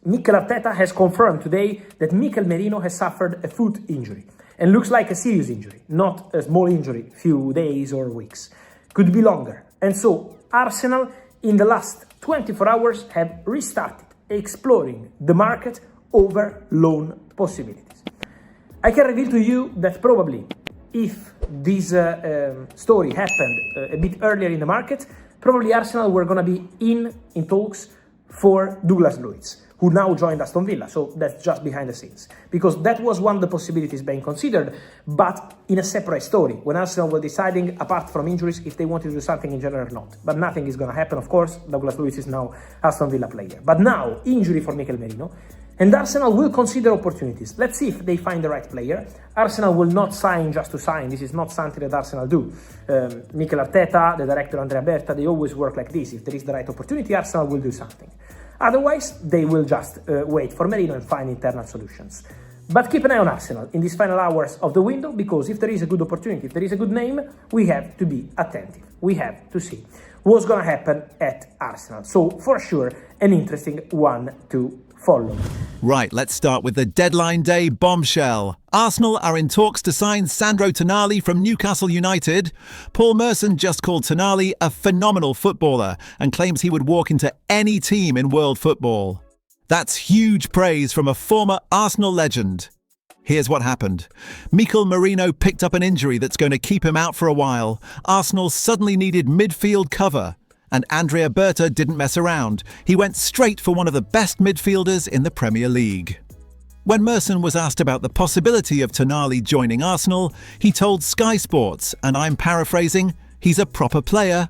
Mikel Arteta has confirmed today that Mikel Merino has suffered a foot injury and looks like a serious injury, not a small injury, few days or weeks. Could be longer. And so Arsenal in the last 24 hours have restarted exploring the market over loan possibilities. I can reveal to you that probably if this story happened a bit earlier in the market, probably Arsenal were going to be in talks for Douglas Luiz, who now joined Aston Villa, so that's just behind the scenes. Because that was one of the possibilities being considered, but in a separate story, when Arsenal were deciding, apart from injuries, if they wanted to do something in general or not. But nothing is going to happen, of course. Douglas Luiz is now Aston Villa player. But now, injury for Mikel Merino, and Arsenal will consider opportunities. Let's see if they find the right player. Arsenal will not sign just to sign. This is not something that Arsenal do. Mikel Arteta, the director Andrea Berta, they always work like this. If there is the right opportunity, Arsenal will do something. Otherwise, they will just wait for Merino and find internal solutions. But keep an eye on Arsenal in these final hours of the window, because if there is a good opportunity, if there is a good name, we have to be attentive. We have to see what's going to happen at Arsenal. So, for sure, an interesting one to follow. Right, let's start with the deadline day bombshell. Arsenal are in talks to sign Sandro Tonali from Newcastle United. Paul Merson just called Tonali a phenomenal footballer and claims he would walk into any team in world football. That's huge praise from a former Arsenal legend. Here's what happened. Mikel Merino picked up an injury that's going to keep him out for a while. Arsenal suddenly needed midfield cover. And Andrea Berta didn't mess around. He went straight for one of the best midfielders in the Premier League. When Merson was asked about the possibility of Tonali joining Arsenal, he told Sky Sports, and I'm paraphrasing, "He's a proper player.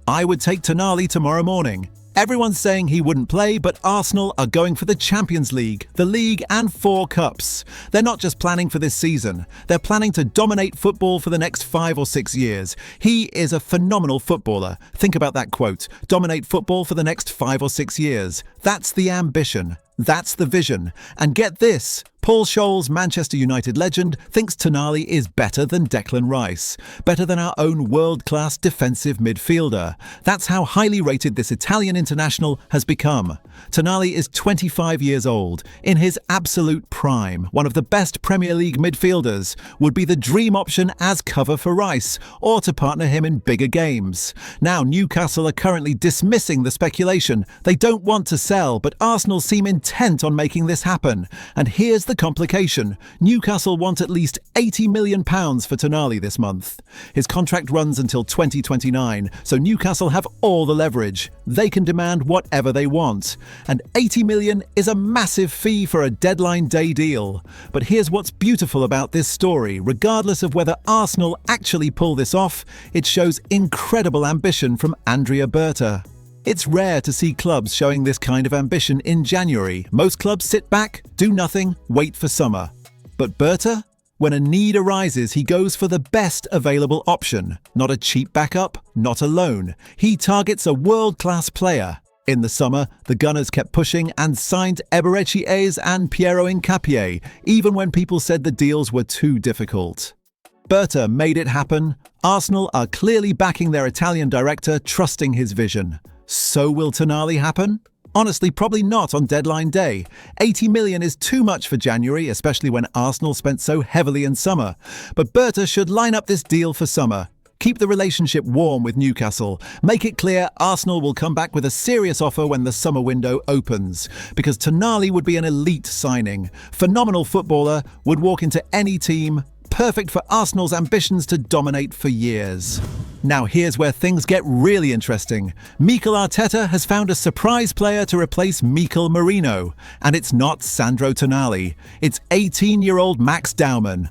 I would take Tonali tomorrow morning." Everyone's saying he wouldn't play, but Arsenal are going for the Champions League, the league and 4 cups. They're not just planning for this season. They're planning to dominate football for the next 5 or 6 years. He is a phenomenal footballer. Think about that quote. Dominate football for the next 5 or 6 years. That's the ambition. That's the vision. And get this, Paul Scholes, Manchester United legend, thinks Tonali is better than Declan Rice, better than our own world-class defensive midfielder. That's how highly rated this Italian international has become. Tonali is 25 years old, in his absolute prime, one of the best Premier League midfielders, would be the dream option as cover for Rice, or to partner him in bigger games. Now Newcastle are currently dismissing the speculation. They don't want to sell, but Arsenal seem intent on making this happen. And here's the complication. Newcastle want at least £80 million for Tonali this month. His contract runs until 2029, so Newcastle have all the leverage. They can demand whatever they want. And £80 million is a massive fee for a deadline day deal. But here's what's beautiful about this story. Regardless of whether Arsenal actually pull this off, it shows incredible ambition from Andrea Berta. It's rare to see clubs showing this kind of ambition in January. Most clubs sit back, do nothing, wait for summer. But Berta? When a need arises, he goes for the best available option. Not a cheap backup, not a loan. He targets a world-class player. In the summer, the Gunners kept pushing and signed Eberechi Eze and Piero Hincapié, even when people said the deals were too difficult. Berta made it happen. Arsenal are clearly backing their Italian director, trusting his vision. So will Tonali happen? Honestly, probably not on deadline day. 80 million is too much for January, especially when Arsenal spent so heavily in summer. But Berta should line up this deal for summer. Keep the relationship warm with Newcastle. Make it clear Arsenal will come back with a serious offer when the summer window opens. Because Tonali would be an elite signing. Phenomenal footballer, would walk into any team. Perfect for Arsenal's ambitions to dominate for years. Now here's where things get really interesting. Mikel Arteta has found a surprise player to replace Mikel Merino. And it's not Sandro Tonali. It's 18-year-old Max Dowman.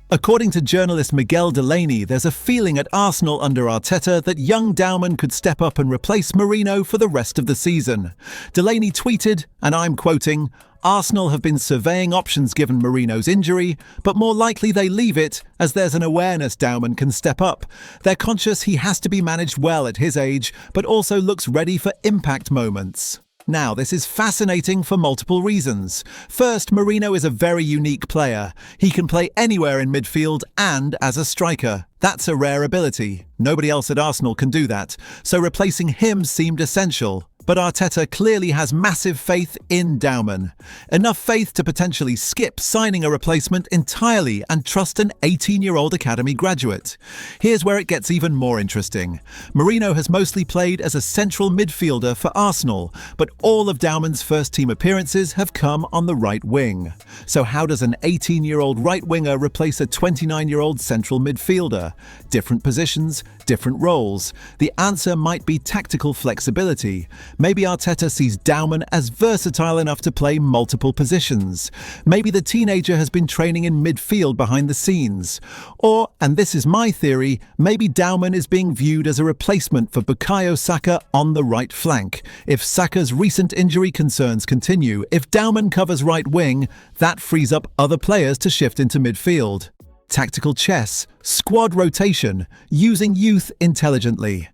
According to journalist Miguel Delaney, there's a feeling at Arsenal under Arteta that young Dowman could step up and replace Merino for the rest of the season. Delaney tweeted, and I'm quoting, "Arsenal have been surveying options given Merino's injury, but more likely they leave it as there's an awareness Dowman can step up. They're conscious he has to be managed well at his age, but also looks ready for impact moments." Now, this is fascinating for multiple reasons. First, Merino is a very unique player. He can play anywhere in midfield and as a striker. That's a rare ability. Nobody else at Arsenal can do that. So replacing him seemed essential. But Arteta clearly has massive faith in Dowman. Enough faith to potentially skip signing a replacement entirely and trust an 18-year-old academy graduate. Here's where it gets even more interesting. Merino has mostly played as a central midfielder for Arsenal, but all of Dowman's first-team appearances have come on the right wing. So how does an 18-year-old right winger replace a 29-year-old central midfielder? Different positions, different roles. The answer might be tactical flexibility. Maybe Arteta sees Dowman as versatile enough to play multiple positions. Maybe the teenager has been training in midfield behind the scenes. Or, and this is my theory, maybe Dowman is being viewed as a replacement for Bukayo Saka on the right flank. If Saka's recent injury concerns continue, if Dowman covers right wing, that frees up other players to shift into midfield. Tactical chess, squad rotation, using youth intelligently.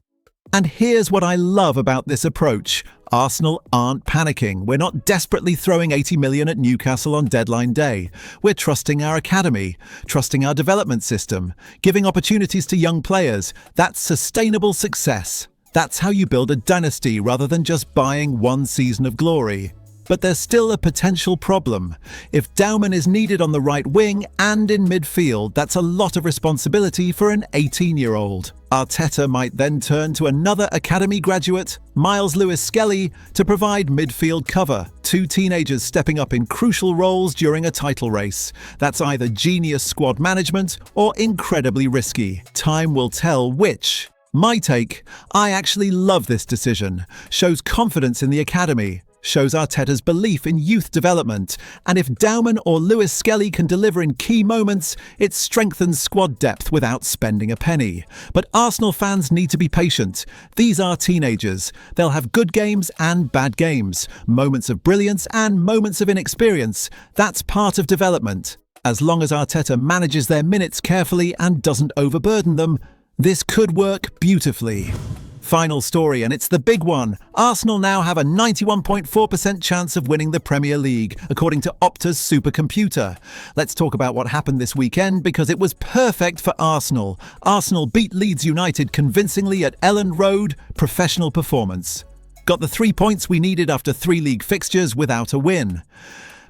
And here's what I love about this approach. Arsenal aren't panicking. We're not desperately throwing 80 million at Newcastle on deadline day. We're trusting our academy, trusting our development system, giving opportunities to young players. That's sustainable success. That's how you build a dynasty rather than just buying one season of glory. But there's still a potential problem. If Dowman is needed on the right wing and in midfield, that's a lot of responsibility for an 18-year-old. Arteta might then turn to another academy graduate, Miles Lewis-Skelly, to provide midfield cover. Two teenagers stepping up in crucial roles during a title race. That's either genius squad management or incredibly risky. Time will tell which. My take, I actually love this decision. Shows confidence in the academy. Shows Arteta's belief in youth development, and if Dowman or Lewis-Skelly can deliver in key moments, it strengthens squad depth without spending a penny. But Arsenal fans need to be patient. These are teenagers. They'll have good games and bad games, moments of brilliance and moments of inexperience. That's part of development. As long as Arteta manages their minutes carefully and doesn't overburden them, this could work beautifully. Final story, and it's the big one. Arsenal now have a 91.4% chance of winning the Premier League, according to Opta's supercomputer. Let's talk about what happened this weekend, because it was perfect for Arsenal. Arsenal beat Leeds United convincingly at Elland Road. Professional performance. Got the 3 points we needed after 3 league fixtures without a win.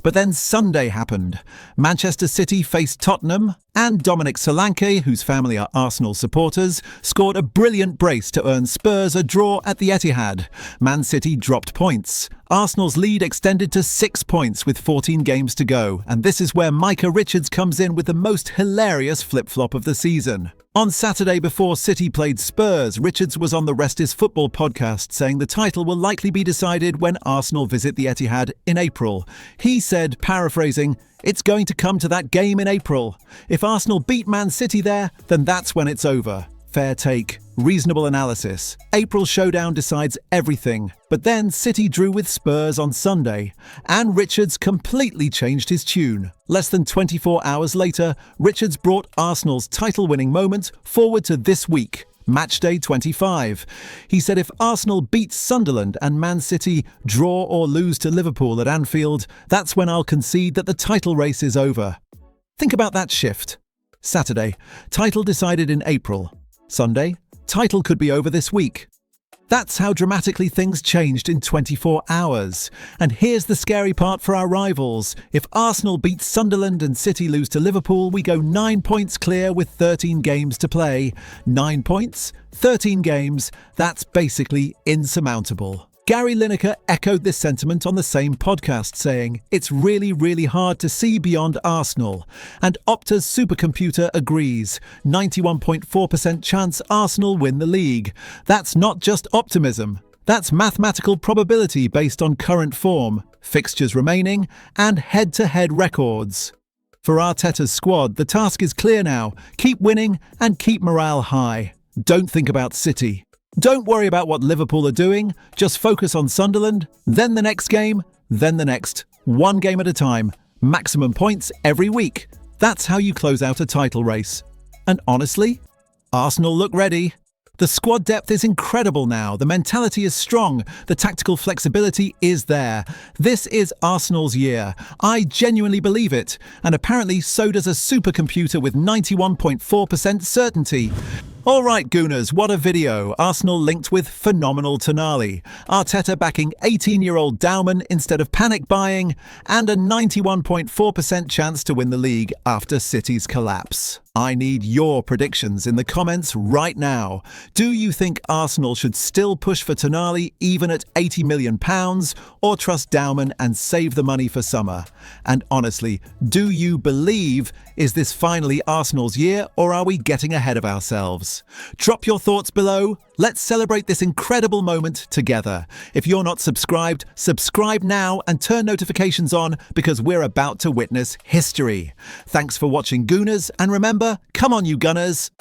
But then Sunday happened. Manchester City faced Tottenham, and Dominic Solanke, whose family are Arsenal supporters, scored a brilliant brace to earn Spurs a draw at the Etihad. Man City dropped points. Arsenal's lead extended to 6 points with 14 games to go, and this is where Micah Richards comes in with the most hilarious flip-flop of the season. On Saturday before City played Spurs, Richards was on the Rest is Football podcast saying the title will likely be decided when Arsenal visit the Etihad in April. He said, paraphrasing, "It's going to come to that game in April. If Arsenal beat Man City there, then that's when it's over." Fair take. Reasonable analysis. April showdown decides everything. But then City drew with Spurs on Sunday, and Richards completely changed his tune. Less than 24 hours later, Richards brought Arsenal's title-winning moment forward to this week, Matchday 25. He said if Arsenal beat Sunderland and Man City draw or lose to Liverpool at Anfield, that's when I'll concede that the title race is over. Think about that shift. Saturday, title decided in April. Sunday, title could be over this week. That's how dramatically things changed in 24 hours. And here's the scary part for our rivals. If Arsenal beat Sunderland and City lose to Liverpool, we go 9 points clear with 13 games to play. 9 points, 13 games, that's basically insurmountable. Gary Lineker echoed this sentiment on the same podcast, saying, "It's really, really hard to see beyond Arsenal." And Opta's supercomputer agrees. 91.4% chance Arsenal win the league. That's not just optimism. That's mathematical probability based on current form, fixtures remaining, and head-to-head records. For Arteta's squad, the task is clear now. Keep winning and keep morale high. Don't think about City. Don't worry about what Liverpool are doing, just focus on Sunderland, then the next game, then the next. One game at a time, maximum points every week. That's how you close out a title race. And honestly, Arsenal look ready. The squad depth is incredible now, the mentality is strong, the tactical flexibility is there. This is Arsenal's year. I genuinely believe it, and apparently so does a supercomputer with 91.4% certainty. All right, Gooners, what a video. Arsenal linked with phenomenal Tonali. Arteta backing 18-year-old Dowman instead of panic buying, and a 91.4% chance to win the league after City's collapse. I need your predictions in the comments right now. Do you think Arsenal should still push for Tonali even at £80 million, or trust Dowman and save the money for summer? And honestly, do you believe, is this finally Arsenal's year, or are we getting ahead of ourselves? Drop your thoughts below. Let's celebrate this incredible moment together. If you're not subscribed, subscribe now and turn notifications on because we're about to witness history. Thanks for watching, Gooners, and remember, come on you Gunners!